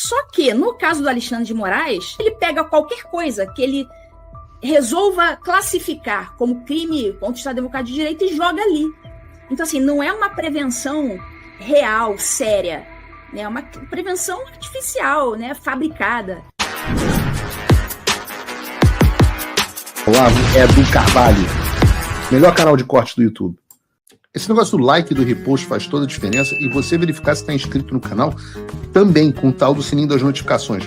Só que, no caso do Alexandre de Moraes, ele pega qualquer coisa que ele resolva classificar como crime contra o Estado Democrático de Direito e joga ali. Então, assim, não é uma prevenção real, séria, né? É uma prevenção artificial, né? Fabricada. Olá, é do Carvalho, melhor canal de corte do YouTube. Esse negócio do like e do repost faz toda a diferença, e você verificar se está inscrito no canal também, com o tal do sininho das notificações.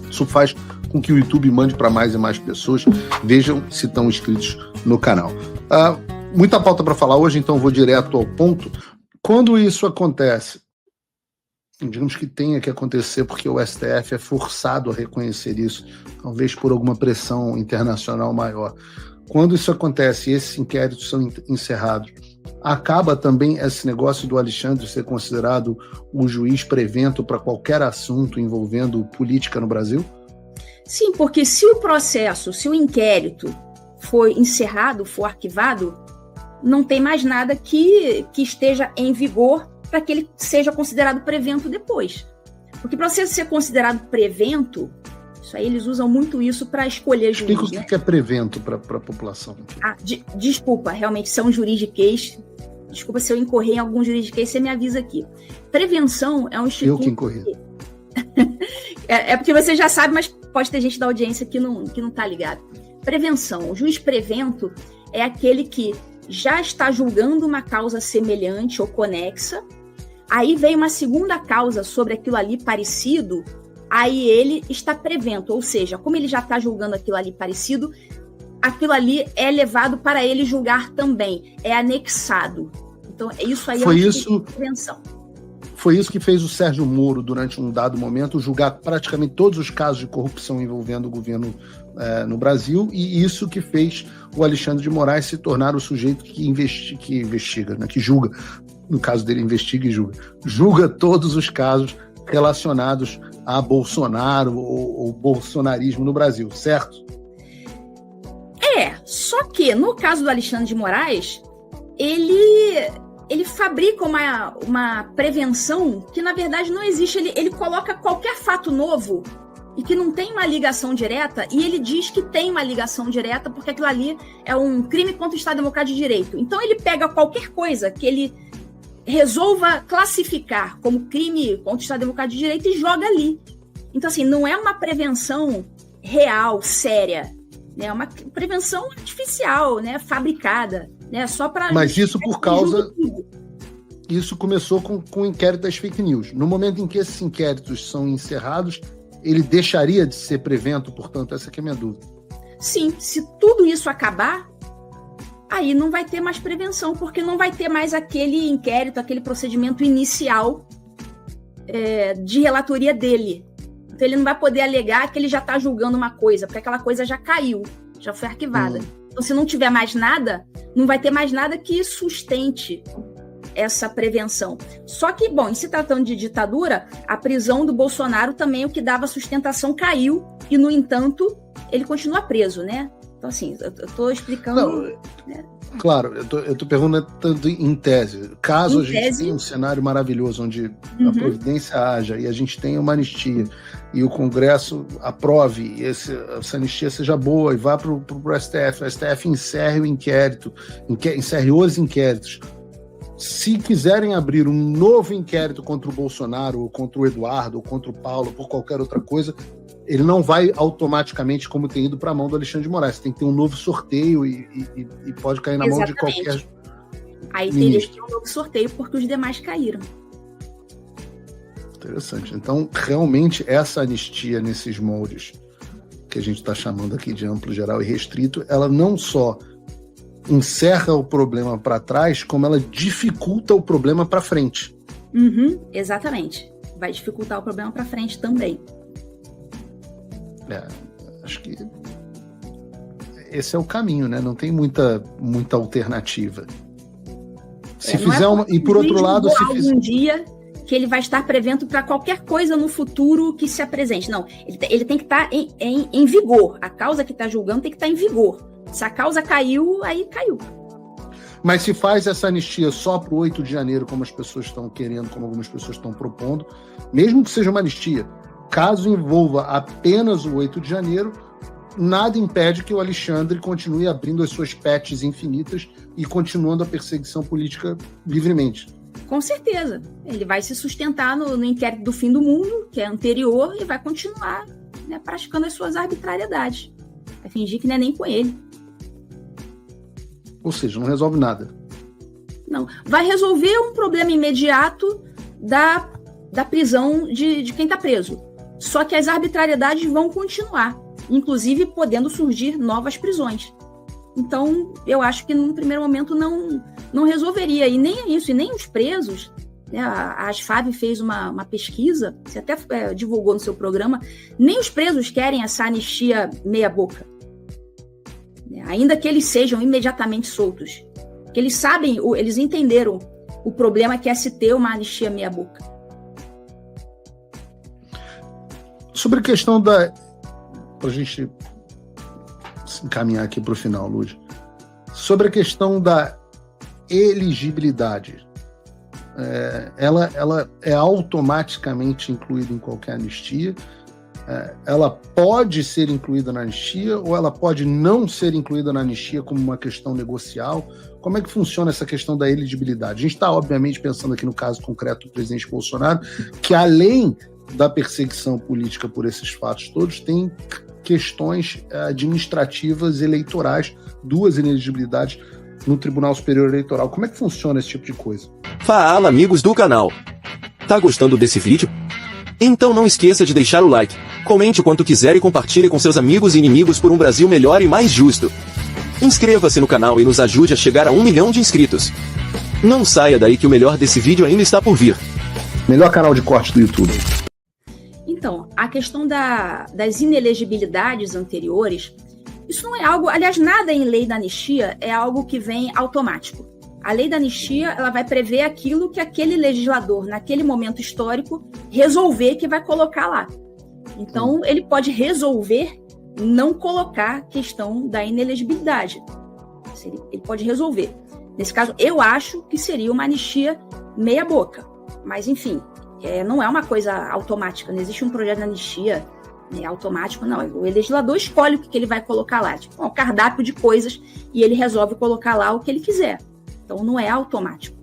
Isso faz com que o YouTube mande para mais e mais pessoas, vejam se estão inscritos no canal. Muita pauta para falar hoje, então vou direto ao ponto. Quando isso acontece, digamos que tenha que acontecer porque o STF é forçado a reconhecer isso, talvez por alguma pressão internacional maior. Quando isso acontece e esses inquéritos são encerrados, acaba também esse negócio do Alexandre ser considerado o juiz prevento para qualquer assunto envolvendo política no Brasil? Sim, porque se o processo, se o inquérito for encerrado, for arquivado, não tem mais nada que esteja em vigor para que ele seja considerado prevento depois. Porque para você ser considerado prevento, isso aí eles usam muito isso para escolher juiz. Explica o que é prevento para a população. Desculpa, realmente são juridiquês. Desculpa se eu incorrer em algum juridiquês, você me avisa aqui. Prevenção é um instituto... Eu que incorri. É porque você já sabe, mas pode ter gente da audiência que não está ligado. Prevenção. O juiz prevento é aquele que já está julgando uma causa semelhante ou conexa, aí vem uma segunda causa sobre aquilo ali parecido, aí ele está prevento, ou seja, como ele já está julgando aquilo ali parecido, aquilo ali é levado para ele julgar também, é anexado. Então, isso aí é prevenção. Foi isso que fez o Sérgio Moro, durante um dado momento, julgar praticamente todos os casos de corrupção envolvendo o governo no Brasil, e isso que fez o Alexandre de Moraes se tornar o sujeito que investiga, né, que julga. No caso dele, investiga e julga. Julga todos os casos relacionados a Bolsonaro ou bolsonarismo no Brasil, certo? Só que no caso do Alexandre de Moraes, ele fabrica uma prevenção que, na verdade, não existe. Ele coloca qualquer fato novo e que não tem uma ligação direta, e ele diz que tem uma ligação direta porque aquilo ali é um crime contra o Estado Democrático de Direito. Então, ele pega qualquer coisa que ele resolva classificar como crime contra o Estado Democrático de Direito e joga ali. Então, assim, não é uma prevenção real, séria, né? É uma prevenção artificial, né? Fabricada. Né? Só para. Mas isso por causa. Isso começou com o inquérito das fake news. No momento em que esses inquéritos são encerrados, ele deixaria de ser prevento, portanto, essa aqui é a minha dúvida. Sim, se tudo isso acabar, aí não vai ter mais prevenção, porque não vai ter mais aquele inquérito, aquele procedimento inicial de relatoria dele. Então ele não vai poder alegar que ele já está julgando uma coisa, porque aquela coisa já caiu, já foi arquivada. Então, se não tiver mais nada, não vai ter mais nada que sustente essa prevenção. Só que, bom, em se tratando de ditadura, a prisão do Bolsonaro também, o que dava sustentação, caiu, e, no entanto, ele continua preso, né? Então, assim, eu estou explicando... Não, né? Claro, eu estou perguntando em tese. Caso a gente tenha um cenário maravilhoso, onde a providência haja e a gente tenha uma anistia, e o Congresso aprove, e essa anistia seja boa, e vá para o STF, o STF encerre o inquérito, encerre os inquéritos. Se quiserem abrir um novo inquérito contra o Bolsonaro, ou contra o Eduardo, ou contra o Paulo, por qualquer outra coisa, ele não vai automaticamente, como tem ido para a mão do Alexandre de Moraes. Tem que ter um novo sorteio e pode cair na mão de qualquer... Aí teria que ter um novo sorteio, porque os demais caíram. Interessante. Então, realmente, essa anistia nesses moldes, que a gente está chamando aqui de amplo, geral e restrito, ela não só encerra o problema para trás, como ela dificulta o problema para frente. Exatamente. Vai dificultar o problema para frente também. Acho que esse é o caminho, né? Não tem muita alternativa. Se fizer uma... E por outro lado, se fizer... algum dia que ele vai estar prevento para qualquer coisa no futuro que se apresente. Não, ele tem que estar em vigor. A causa que está julgando tem que estar em vigor. Se a causa caiu, aí caiu. Mas se faz essa anistia só para o 8 de janeiro, como as pessoas estão querendo, como algumas pessoas estão propondo, mesmo que seja uma anistia, caso envolva apenas o 8 de janeiro, nada impede que o Alexandre continue abrindo as suas patches infinitas e continuando a perseguição política livremente. Com certeza. Ele vai se sustentar no inquérito do fim do mundo, que é anterior, e vai continuar, né, praticando as suas arbitrariedades. Vai fingir que não é nem com ele. Ou seja, não resolve nada. Não. Vai resolver um problema imediato da prisão de quem está preso. Só que as arbitrariedades vão continuar, inclusive podendo surgir novas prisões. Então, eu acho que num primeiro momento não resolveria. E nem isso, e nem os presos. Né? A ASFAB fez uma pesquisa, você até divulgou no seu programa, nem os presos querem essa anistia meia-boca. Ainda que eles sejam imediatamente soltos. Porque eles sabem, eles entenderam o problema que é se ter uma anistia meia-boca. Sobre a questão para a gente se encaminhar aqui para o final, Lúcia, sobre a questão da elegibilidade, ela é automaticamente incluída em qualquer anistia? Ela pode ser incluída na anistia ou ela pode não ser incluída na anistia como uma questão negocial? Como é que funciona essa questão da elegibilidade? A gente está, obviamente, pensando aqui no caso concreto do presidente Bolsonaro, que além da perseguição política por esses fatos todos, tem questões administrativas eleitorais, 2 inelegibilidades no Tribunal Superior Eleitoral. Como é que funciona esse tipo de coisa? Fala, amigos do canal. Tá gostando desse vídeo? Então não esqueça de deixar o like, comente o quanto quiser e compartilhe com seus amigos e inimigos por um Brasil melhor e mais justo. Inscreva-se no canal e nos ajude a chegar a 1 milhão de inscritos. Não saia daí que o melhor desse vídeo ainda está por vir. Melhor canal de corte do YouTube. Então, a questão das inelegibilidades anteriores, isso não é algo, aliás, nada em lei da anistia é algo que vem automático. A lei da anistia, ela vai prever aquilo que aquele legislador, naquele momento histórico, resolver que vai colocar lá. Então, ele pode resolver não colocar a questão da inelegibilidade. Ele pode resolver. Nesse caso, eu acho que seria uma anistia meia boca. Mas, enfim, não é uma coisa automática. Não existe um projeto de anistia automático, não. O legislador escolhe o que ele vai colocar lá. Tipo, um cardápio de coisas e ele resolve colocar lá o que ele quiser. Então, não é automático.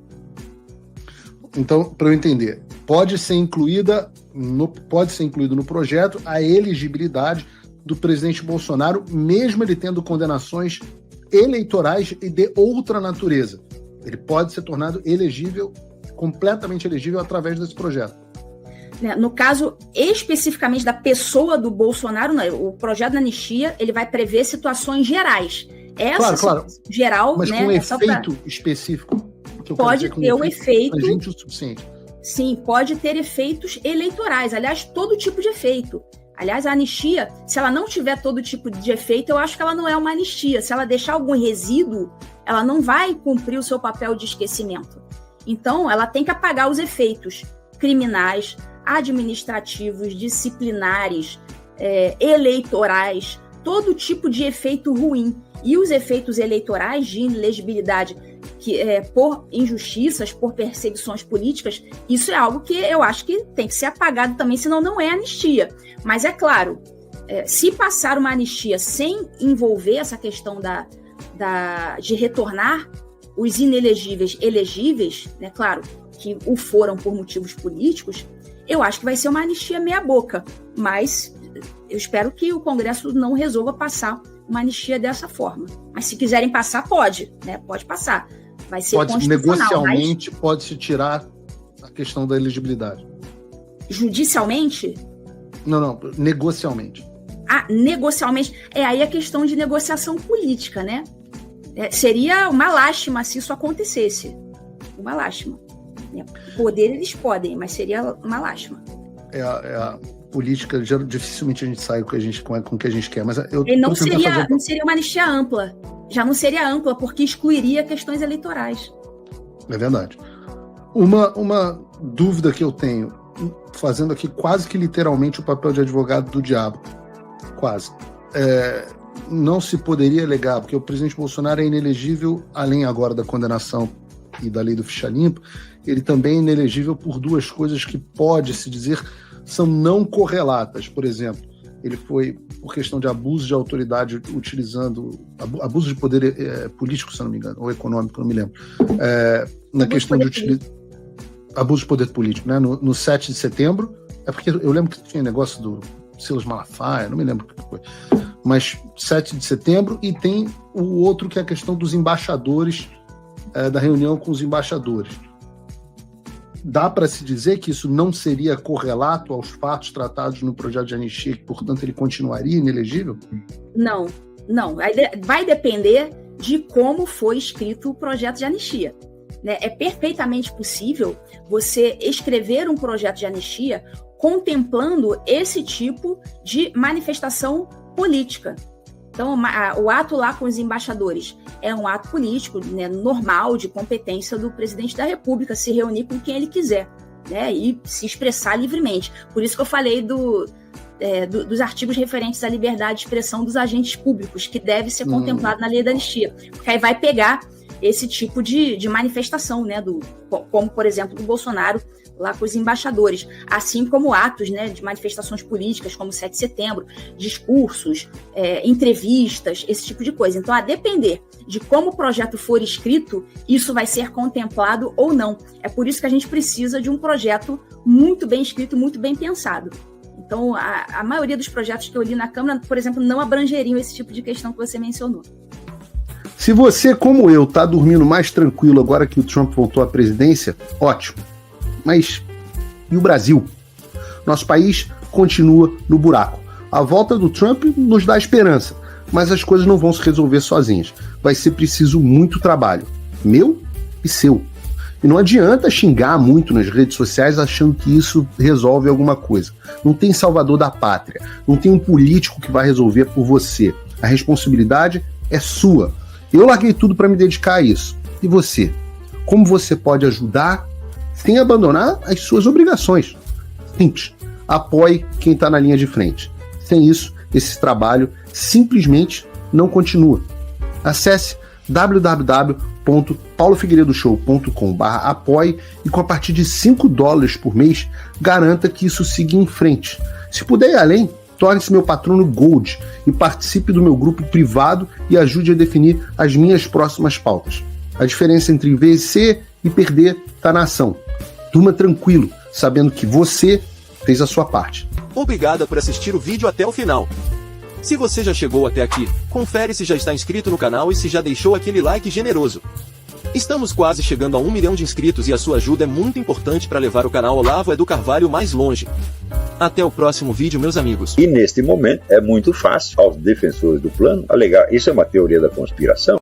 Então, para eu entender, pode ser incluído no projeto a elegibilidade do presidente Bolsonaro, mesmo ele tendo condenações eleitorais e de outra natureza. Ele pode ser tornado elegível, completamente elegível através desse projeto. No caso, especificamente da pessoa do Bolsonaro, não, o projeto da anistia ele vai prever situações gerais. Claro. Geral, mas né, com um efeito específico. Pode ter um efeito. O suficiente. Sim, pode ter efeitos eleitorais. Aliás, todo tipo de efeito. Aliás, a anistia, se ela não tiver todo tipo de efeito, eu acho que ela não é uma anistia. Se ela deixar algum resíduo, ela não vai cumprir o seu papel de esquecimento. Então, ela tem que apagar os efeitos criminais, administrativos, disciplinares, eleitorais, todo tipo de efeito ruim. E os efeitos eleitorais de inelegibilidade por injustiças, por perseguições políticas, isso é algo que eu acho que tem que ser apagado também, senão não é anistia. Mas é claro, se passar uma anistia sem envolver essa questão de retornar os inelegíveis elegíveis, né, claro, que o foram por motivos políticos, eu acho que vai ser uma anistia meia boca. Mas eu espero que o Congresso não resolva passar uma anistia dessa forma. Mas se quiserem passar, pode, né? Pode passar. Vai ser negocialmente, pode-se tirar a questão da elegibilidade. Judicialmente? Não, negocialmente. Negocialmente. Aí a questão de negociação política, né? Seria uma lástima se isso acontecesse. Uma lástima. Poder eles podem, mas seria uma lástima. A política, dificilmente a gente sai com o que a gente quer, mas não seria uma anistia ampla. Já não seria ampla, porque excluiria questões eleitorais. É verdade. Uma dúvida que eu tenho, fazendo aqui quase que literalmente o papel de advogado do diabo, quase. Não se poderia alegar, porque o presidente Bolsonaro é inelegível, além agora da condenação e da lei do ficha limpa, ele também é inelegível por 2 coisas que pode-se dizer são não correlatas. Por exemplo, ele foi por questão de abuso de autoridade, utilizando abuso de poder político, se não me engano, ou econômico, não me lembro. Na questão de abuso de poder político, né? No 7 de setembro, é porque eu lembro que tinha negócio do Silas Malafaia, não me lembro o que foi. Mas 7 de setembro, e tem o outro que é a questão dos embaixadores, da reunião com os embaixadores. Dá para se dizer que isso não seria correlato aos fatos tratados no projeto de anistia, e, portanto, ele continuaria inelegível? Não. Vai depender de como foi escrito o projeto de anistia. Né? É perfeitamente possível você escrever um projeto de anistia contemplando esse tipo de manifestação política. Então, o ato lá com os embaixadores é um ato político, né, normal, de competência do presidente da República, se reunir com quem ele quiser, né, e se expressar livremente. Por isso que eu falei dos artigos referentes à liberdade de expressão dos agentes públicos, que deve ser contemplado na lei da anistia, porque aí vai pegar esse tipo de manifestação, né, como, por exemplo, do Bolsonaro lá com os embaixadores, assim como atos, né, de manifestações políticas, como 7 de setembro, discursos, entrevistas, esse tipo de coisa. Então, a depender de como o projeto for escrito, isso vai ser contemplado ou não. É por isso que a gente precisa de um projeto muito bem escrito, muito bem pensado. Então, a maioria dos projetos que eu li na Câmara, por exemplo, não abrangeriam esse tipo de questão que você mencionou. Se você, como eu, está dormindo mais tranquilo agora que o Trump voltou à presidência, ótimo. Mas e o Brasil? Nosso país continua no buraco. A volta do Trump nos dá esperança, mas as coisas não vão se resolver sozinhas. Vai ser preciso muito trabalho, meu e seu. E não adianta xingar muito nas redes sociais achando que isso resolve alguma coisa. Não tem salvador da pátria, não tem um político que vai resolver por você. A responsabilidade é sua. Eu larguei tudo para me dedicar a isso. E você? Como você pode ajudar sem abandonar as suas obrigações? Simples. Apoie quem está na linha de frente. Sem isso, esse trabalho simplesmente não continua. Acesse www.paulofigueiredoshow.com/apoie e com a partir de $5 por mês, garanta que isso siga em frente. Se puder ir além, torne-se meu patrono Gold e participe do meu grupo privado e ajude a definir as minhas próximas pautas. A diferença entre vencer e perder está na ação. Durma tranquilo, sabendo que você fez a sua parte. Obrigada por assistir o vídeo até o final. Se você já chegou até aqui, confere se já está inscrito no canal e se já deixou aquele like generoso. Estamos quase chegando a 1 milhão de inscritos e a sua ajuda é muito importante para levar o canal Olavo Edu Carvalho mais longe. Até o próximo vídeo, meus amigos. E neste momento é muito fácil aos defensores do plano alegar isso é uma teoria da conspiração.